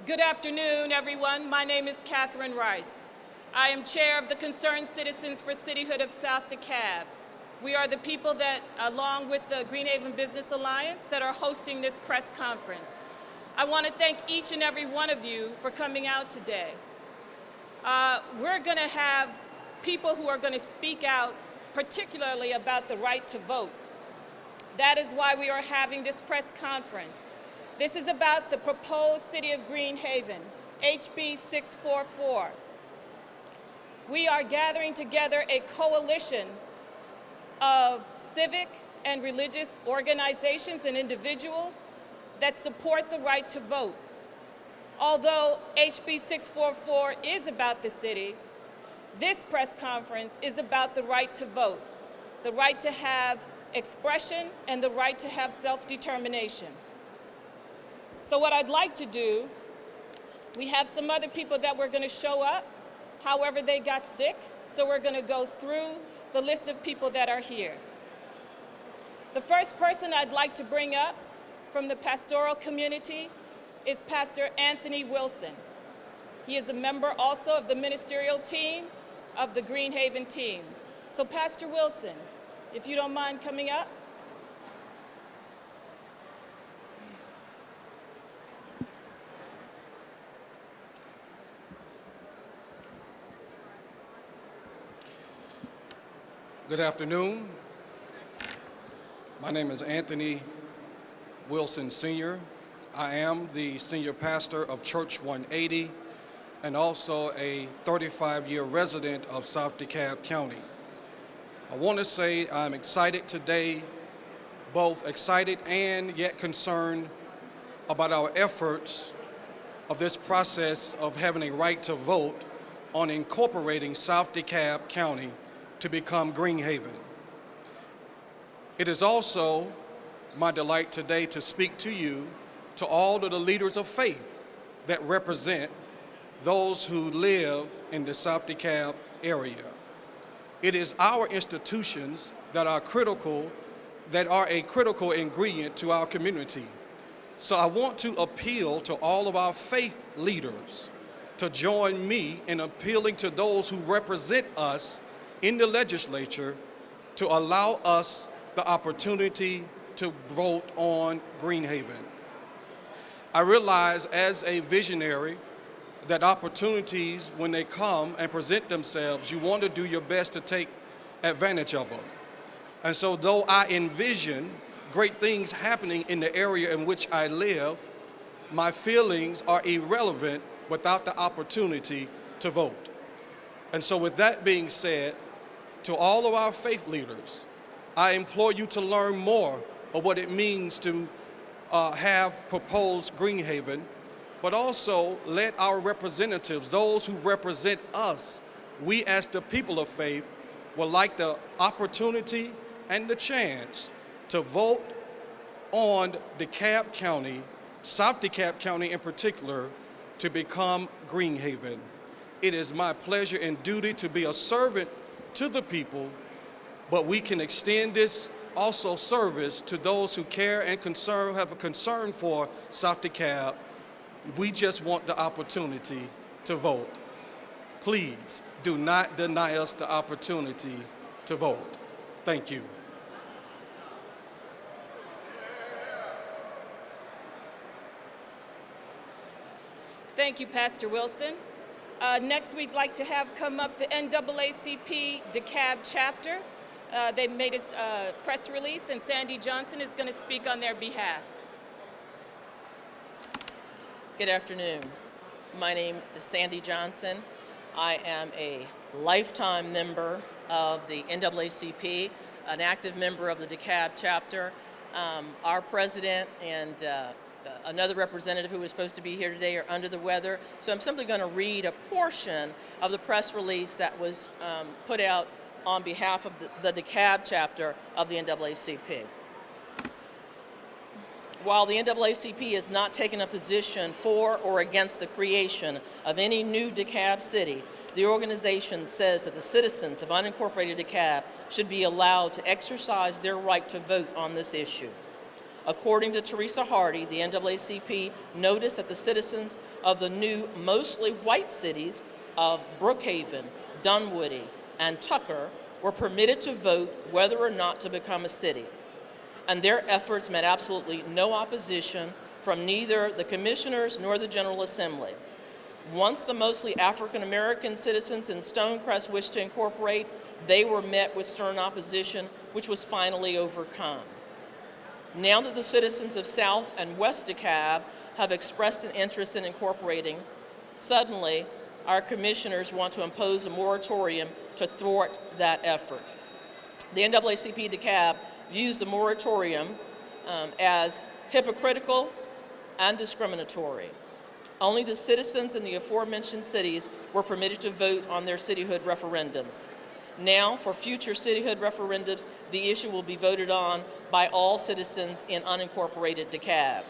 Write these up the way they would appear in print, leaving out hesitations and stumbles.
Good afternoon, everyone. My name is Catherine Rice. I am chair of the Concerned Citizens for Cityhood of South DeKalb. We are the people that, along with the Greenhaven Business Alliance, that are hosting this press conference. I want to thank each and every one of you for coming out today. We're going to have people who are going to speak out particularly about the right to vote. That is why we are having this press conference. This is about the proposed City of Greenhaven, HB 644. We are gathering together a coalition of civic and religious organizations and individuals that support the right to vote. Although HB 644 is about the city, this press conference is about the right to vote, the right to have expression, and the right to have self-determination. So what I'd like to do, we have some other people that were going to show up, however they got sick, so we're going to go through the list of people that are here. The first person I'd like to bring up from the pastoral community is Pastor Anthony Wilson. He is a member also of the ministerial team of the Greenhaven team. So Pastor Wilson, if you don't mind coming up. Good afternoon. My name is Anthony Wilson Sr. I am the senior pastor of Church 180 and also a 35-year resident of South DeKalb County. I want to say I'm excited today, both excited and yet concerned about our efforts of this process of having a right to vote on incorporating South DeKalb County to become Greenhaven. It is also my delight today to speak to you, to all of the leaders of faith that represent those who live in the South DeKalb area. It is our institutions that are a critical ingredient to our community. So I want to appeal to all of our faith leaders to join me in appealing to those who represent us in the legislature to allow us the opportunity to vote on Greenhaven. I realize as a visionary that opportunities, when they come and present themselves, you want to do your best to take advantage of them. And so though I envision great things happening in the area in which I live, my feelings are irrelevant without the opportunity to vote. And so with that being said, to all of our faith leaders, I implore you to learn more of what it means to have proposed Greenhaven, but also let our representatives, those who represent us, we as the people of faith, would like the opportunity and the chance to vote on DeKalb County, South DeKalb County in particular, to become Greenhaven. It is my pleasure and duty to be a servant to the people, but we can extend this also service to those who care and have a concern for South DeKalb. We just want the opportunity to vote. Please do not deny us the opportunity to vote. Thank you. Thank you, Pastor Wilson. Next, we'd like to have come up the NAACP DeKalb chapter. They made a press release, and Sandy Johnson is going to speak on their behalf. Good afternoon. My name is Sandy Johnson. I am a lifetime member of the NAACP, an active member of the DeKalb chapter. Our president and another representative who was supposed to be here today are under the weather, so I'm simply going to read a portion of the press release that was put out on behalf of the DeKalb chapter of the NAACP. While the NAACP has not taken a position for or against the creation of any new DeKalb city, the organization says that the citizens of unincorporated DeKalb should be allowed to exercise their right to vote on this issue. According to Teresa Hardy, the NAACP noticed that the citizens of the new, mostly white cities of Brookhaven, Dunwoody, and Tucker were permitted to vote whether or not to become a city. And their efforts met absolutely no opposition from neither the commissioners nor the General Assembly. Once the mostly African American citizens in Stonecrest wished to incorporate, they were met with stern opposition, which was finally overcome. Now that the citizens of South and West DeKalb have expressed an interest in incorporating, suddenly our commissioners want to impose a moratorium to thwart that effort. The NAACP DeKalb views the moratorium as hypocritical and discriminatory. Only the citizens in the aforementioned cities were permitted to vote on their cityhood referendums. Now, for future cityhood referendums, the issue will be voted on by all citizens in unincorporated DeKalb.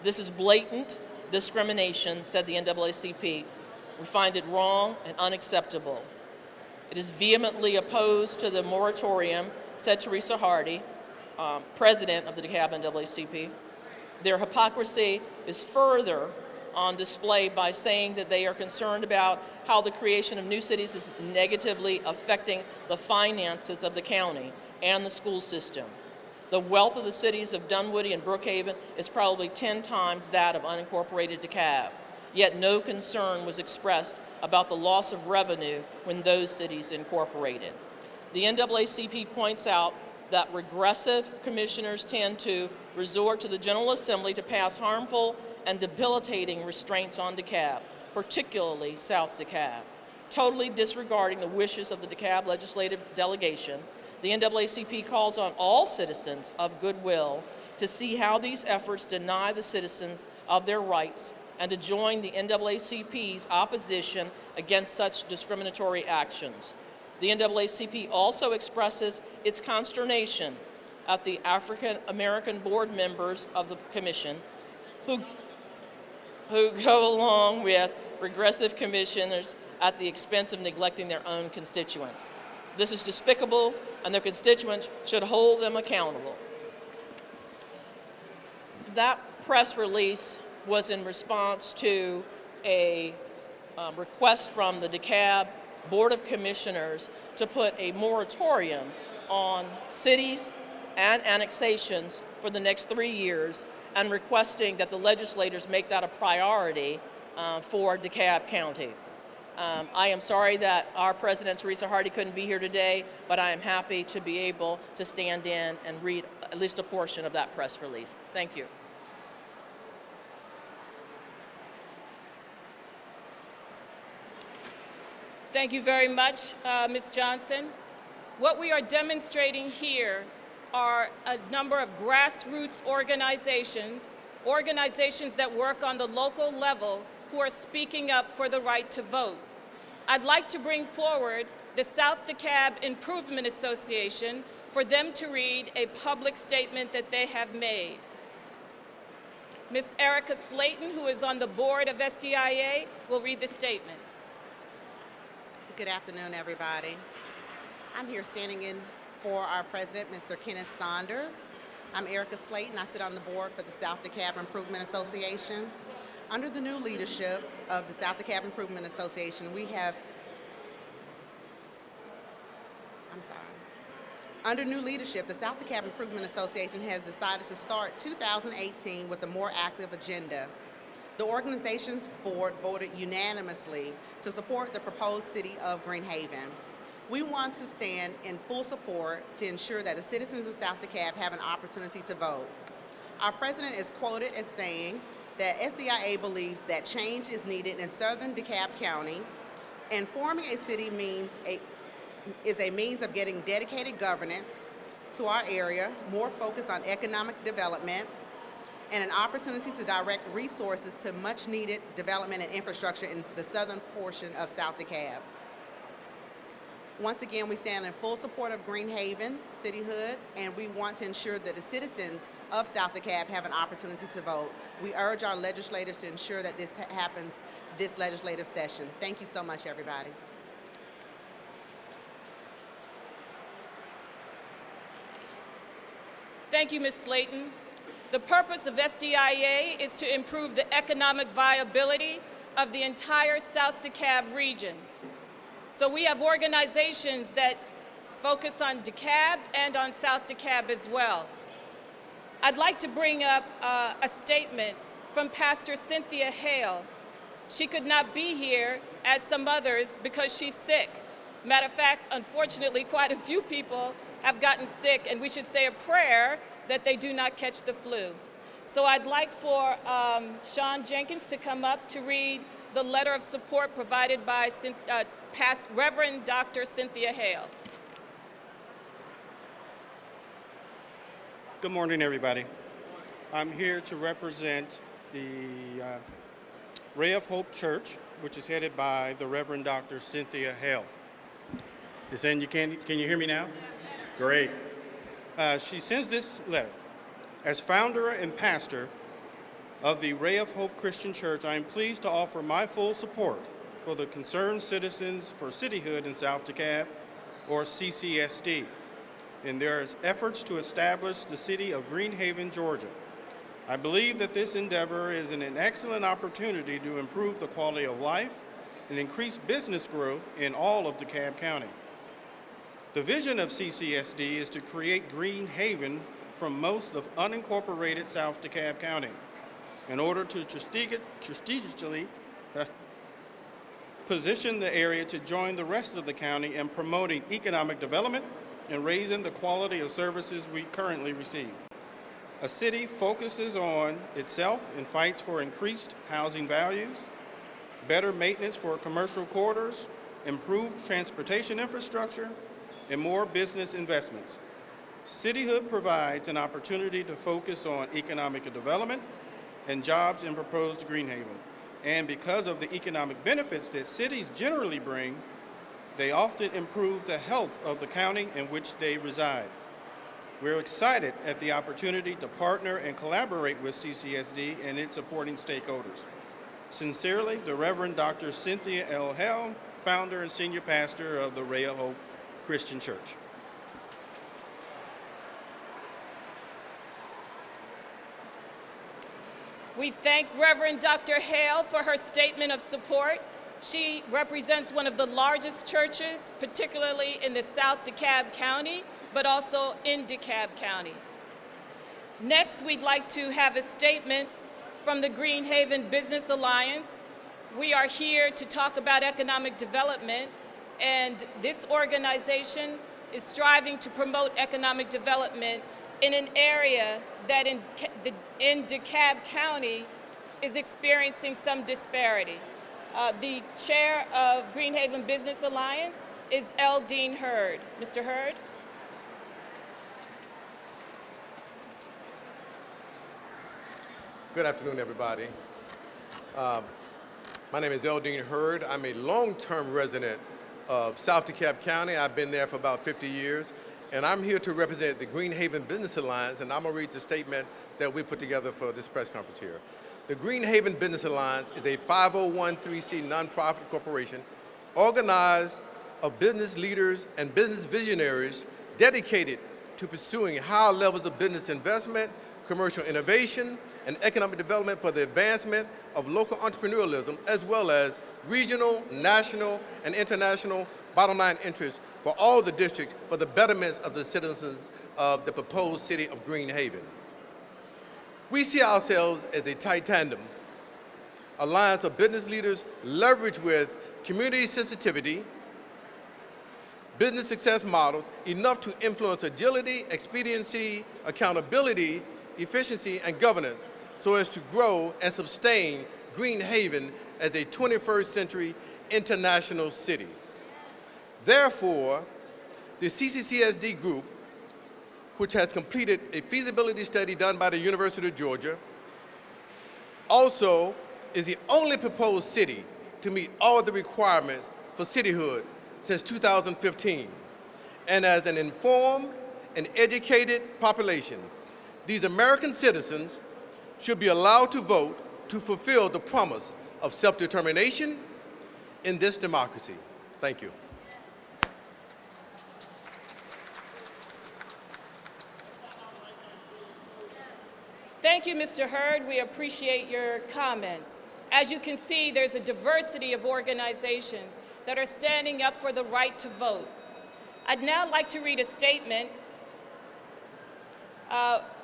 This is blatant discrimination, said the NAACP. We find it wrong and unacceptable. It is vehemently opposed to the moratorium, said Teresa Hardy, president of the DeKalb NAACP. Their hypocrisy is further on display by saying that they are concerned about how the creation of new cities is negatively affecting the finances of the county and the school system. The wealth of the cities of Dunwoody and Brookhaven is probably 10 times that of unincorporated DeKalb, yet no concern was expressed about the loss of revenue when those cities incorporated. The NAACP points out that regressive commissioners tend to resort to the General Assembly to pass harmful and debilitating restraints on DeKalb, particularly South DeKalb. Totally disregarding the wishes of the DeKalb legislative delegation, the NAACP calls on all citizens of goodwill to see how these efforts deny the citizens of their rights and to join the NAACP's opposition against such discriminatory actions. The NAACP also expresses its consternation at the African American board members of the commission who go along with regressive commissioners at the expense of neglecting their own constituents. This is despicable, and their constituents should hold them accountable. That press release was in response to a request from the DeKalb Board of Commissioners to put a moratorium on cities and annexations for the next 3 years, and requesting that the legislators make that a priority for DeKalb County. I am sorry that our president, Teresa Hardy, couldn't be here today, but I am happy to be able to stand in and read at least a portion of that press release. Thank you. Thank you very much, Ms. Johnson. What we are demonstrating here are a number of grassroots organizations that work on the local level who are speaking up for the right to vote. I'd like to bring forward the South DeKalb Improvement Association for them to read a public statement that they have made. Ms. Erica Slayton, who is on the board of SDIA, will read the statement. Good afternoon, everybody. I'm here standing in for our president, Mr. Kenneth Saunders. I'm Erica Slayton. I sit on the board for the South DeKalb Improvement Association. Under the new leadership of the South DeKalb Improvement Association, Under new leadership, the South DeKalb Improvement Association has decided to start 2018 with a more active agenda. The organization's board voted unanimously to support the proposed city of Greenhaven. We want to stand in full support to ensure that the citizens of South DeKalb have an opportunity to vote. Our president is quoted as saying that SDIA believes that change is needed in southern DeKalb County, and forming a city is a means of getting dedicated governance to our area, more focus on economic development, and an opportunity to direct resources to much needed development and infrastructure in the southern portion of South DeKalb. Once again, we stand in full support of Greenhaven cityhood, and we want to ensure that the citizens of South DeKalb have an opportunity to vote. We urge our legislators to ensure that this happens this legislative session. Thank you so much, everybody. Thank you, Ms. Slayton. The purpose of SDIA is to improve the economic viability of the entire South DeKalb region. So we have organizations that focus on DeKalb and on South DeKalb as well. I'd like to bring up a statement from Pastor Cynthia Hale. She could not be here, as some others, because she's sick. Matter of fact, unfortunately, quite a few people have gotten sick, and we should say a prayer that they do not catch the flu. So I'd like for Sean Jenkins to come up to read the letter of support provided by Reverend Dr. Cynthia Hale. Good morning, everybody. I'm here to represent the Ray of Hope Church, which is headed by the Reverend Dr. Cynthia Hale. You're saying can you hear me now? Great. She sends this letter. As founder and pastor of the Ray of Hope Christian Church, I am pleased to offer my full support for the Concerned Citizens for Cityhood in South DeKalb, or CCSD, in their efforts to establish the city of Greenhaven, Georgia. I believe that this endeavor is an excellent opportunity to improve the quality of life and increase business growth in all of DeKalb County. The vision of CCSD is to create Greenhaven from most of unincorporated South DeKalb County in order to strategically position the area to join the rest of the county in promoting economic development and raising the quality of services we currently receive. A city focuses on itself and fights for increased housing values, better maintenance for commercial corridors, improved transportation infrastructure, and more business investments. Cityhood provides an opportunity to focus on economic development and jobs in proposed Greenhaven. And because of the economic benefits that cities generally bring, they often improve the health of the county in which they reside. We're excited at the opportunity to partner and collaborate with CCSD and its supporting stakeholders. Sincerely, the Reverend Dr. Cynthia L. Hale, founder and senior pastor of the Ray of Hope Christian Church. We thank Reverend Dr. Hale for her statement of support. She represents one of the largest churches, particularly in the South DeKalb County, but also in DeKalb County. Next, we'd like to have a statement from the Greenhaven Business Alliance. We are here to talk about economic development, and this organization is striving to promote economic development in an area that in DeKalb County is experiencing some disparity. The chair of Greenhaven Business Alliance is L. Dean Hurd. Mr. Hurd? Good afternoon, everybody. My name is L. Dean Hurd. I'm a long-term resident of South DeKalb County. I've been there for about 50 years. And I'm here to represent the Greenhaven Business Alliance, and I'm gonna read the statement that we put together for this press conference here. The Greenhaven Business Alliance is a 501(c) nonprofit corporation organized of business leaders and business visionaries dedicated to pursuing high levels of business investment, commercial innovation, and economic development for the advancement of local entrepreneurialism, as well as regional, national, and international bottom line interests for all the districts for the betterment of the citizens of the proposed city of Greenhaven. We see ourselves as a tight tandem, alliance of business leaders leveraged with community sensitivity, business success models, enough to influence agility, expediency, accountability, efficiency, and governance, so as to grow and sustain Greenhaven as a 21st century international city. Therefore, the CCCSD group, which has completed a feasibility study done by the University of Georgia, also is the only proposed city to meet all the requirements for cityhood since 2015. And as an informed and educated population, these American citizens should be allowed to vote to fulfill the promise of self-determination in this democracy. Thank you. Thank you, Mr. Hurd. We appreciate your comments. As you can see, there's a diversity of organizations that are standing up for the right to vote. I'd now like to read a statement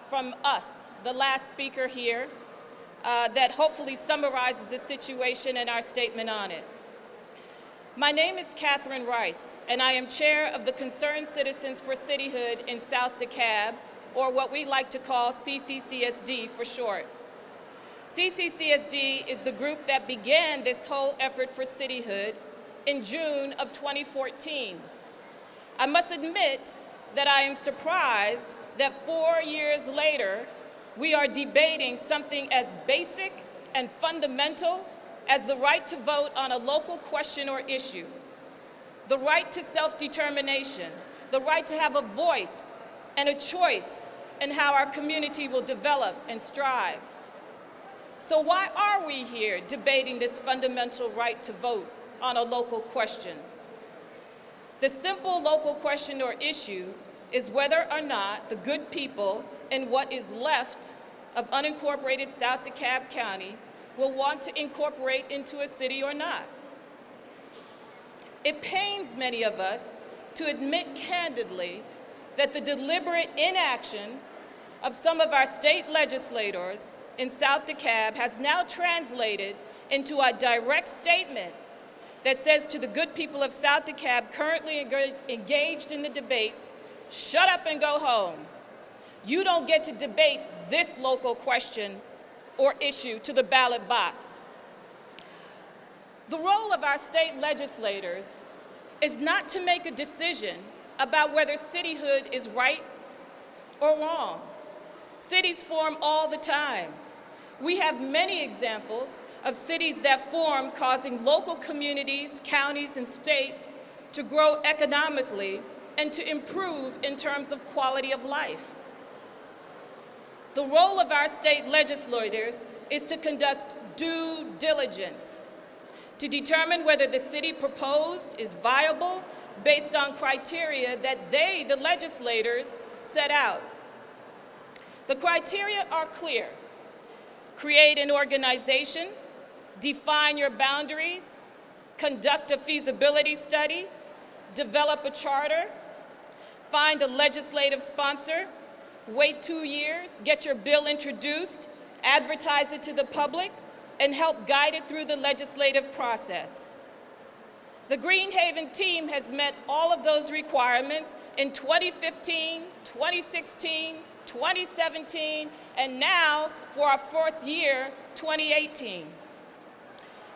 from us, the last speaker here, that hopefully summarizes the situation and our statement on it. My name is Catherine Rice, and I am chair of the Concerned Citizens for Cityhood in South DeKalb, or what we like to call CCCSD for short. CCCSD is the group that began this whole effort for cityhood in June of 2014. I must admit that I am surprised that 4 years later, we are debating something as basic and fundamental as the right to vote on a local question or issue, the right to self-determination, the right to have a voice and a choice in how our community will develop and strive. So why are we here debating this fundamental right to vote on a local question? The simple local question or issue is whether or not the good people in what is left of unincorporated South DeKalb County will want to incorporate into a city or not. It pains many of us to admit candidly that the deliberate inaction of some of our state legislators in South DeKalb has now translated into a direct statement that says to the good people of South DeKalb currently engaged in the debate, shut up and go home. You don't get to debate this local question or issue to the ballot box. The role of our state legislators is not to make a decision about whether cityhood is right or wrong. Cities form all the time. We have many examples of cities that form, causing local communities, counties, and states to grow economically and to improve in terms of quality of life. The role of our state legislators is to conduct due diligence, to determine whether the city proposed is viable based on criteria that they, the legislators, set out. The criteria are clear. Create an organization, define your boundaries, conduct a feasibility study, develop a charter, find a legislative sponsor, wait 2 years, get your bill introduced, advertise it to the public, and help guide it through the legislative process. The Greenhaven team has met all of those requirements in 2015, 2016, 2017, and now for our 4th year, 2018.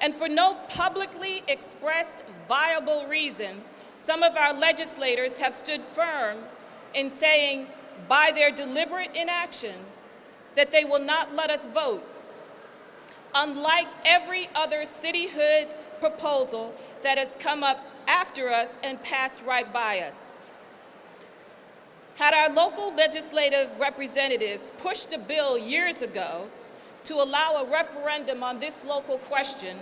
And for no publicly expressed viable reason, some of our legislators have stood firm in saying, by their deliberate inaction, that they will not let us vote. Unlike every other cityhood proposal that has come up after us and passed right by us. Had our local legislative representatives pushed a bill years ago to allow a referendum on this local question,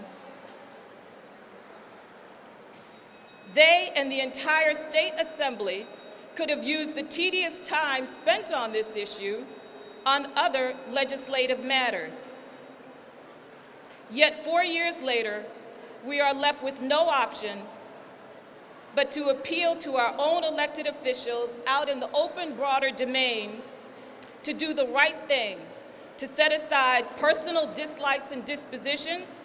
they and the entire state assembly could have used the tedious time spent on this issue on other legislative matters. Yet 4 years later, we are left with no option but to appeal to our own elected officials out in the open, broader domain to do the right thing, to set aside personal dislikes and dispositions.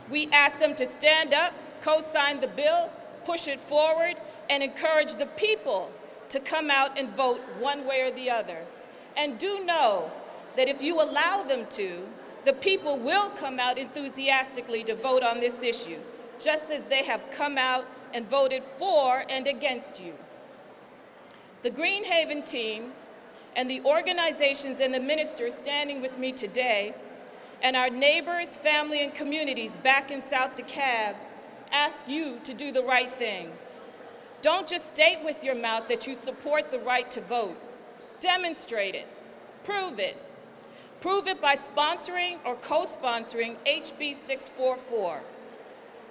We ask them to stand up, co-sign the bill, push it forward, and encourage the people to come out and vote one way or the other. And do know that if you allow them to, the people will come out enthusiastically to vote on this issue, just as they have come out and voted for and against you. The Greenhaven team and the organizations and the ministers standing with me today, and our neighbors, family, and communities back in South DeKalb ask you to do the right thing. Don't just state with your mouth that you support the right to vote. Demonstrate it. Prove it. Prove it by sponsoring or co-sponsoring HB 644.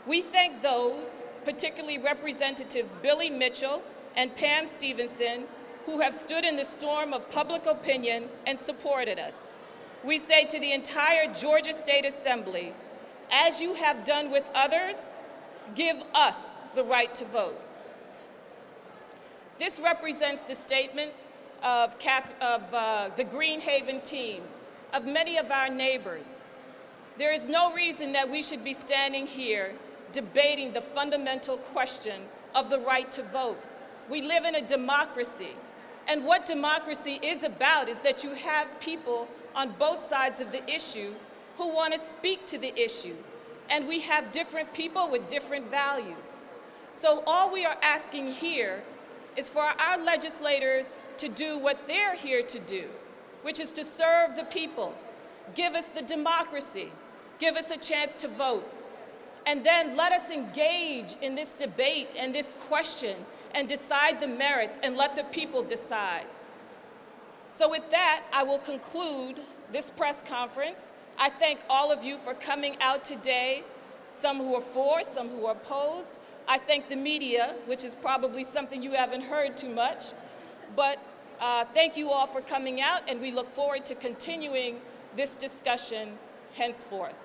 We thank those, particularly Representatives Billy Mitchell and Pam Stevenson, who have stood in the storm of public opinion and supported us. We say to the entire Georgia State Assembly, as you have done with others, give us the right to vote. This represents the statement of the Greenhaven team, of many of our neighbors. There is no reason that we should be standing here debating the fundamental question of the right to vote. We live in a democracy, and what democracy is about is that you have people on both sides of the issue who want to speak to the issue, and we have different people with different values. So all we are asking here is for our legislators to do what they're here to do, which is to serve the people, give us the democracy, give us a chance to vote, and then let us engage in this debate and this question and decide the merits and let the people decide. So with that, I will conclude this press conference. I thank all of you for coming out today, some who are for, some who are opposed. I thank the media, which is probably something you haven't heard too much, but thank you all for coming out, and we look forward to continuing this discussion henceforth.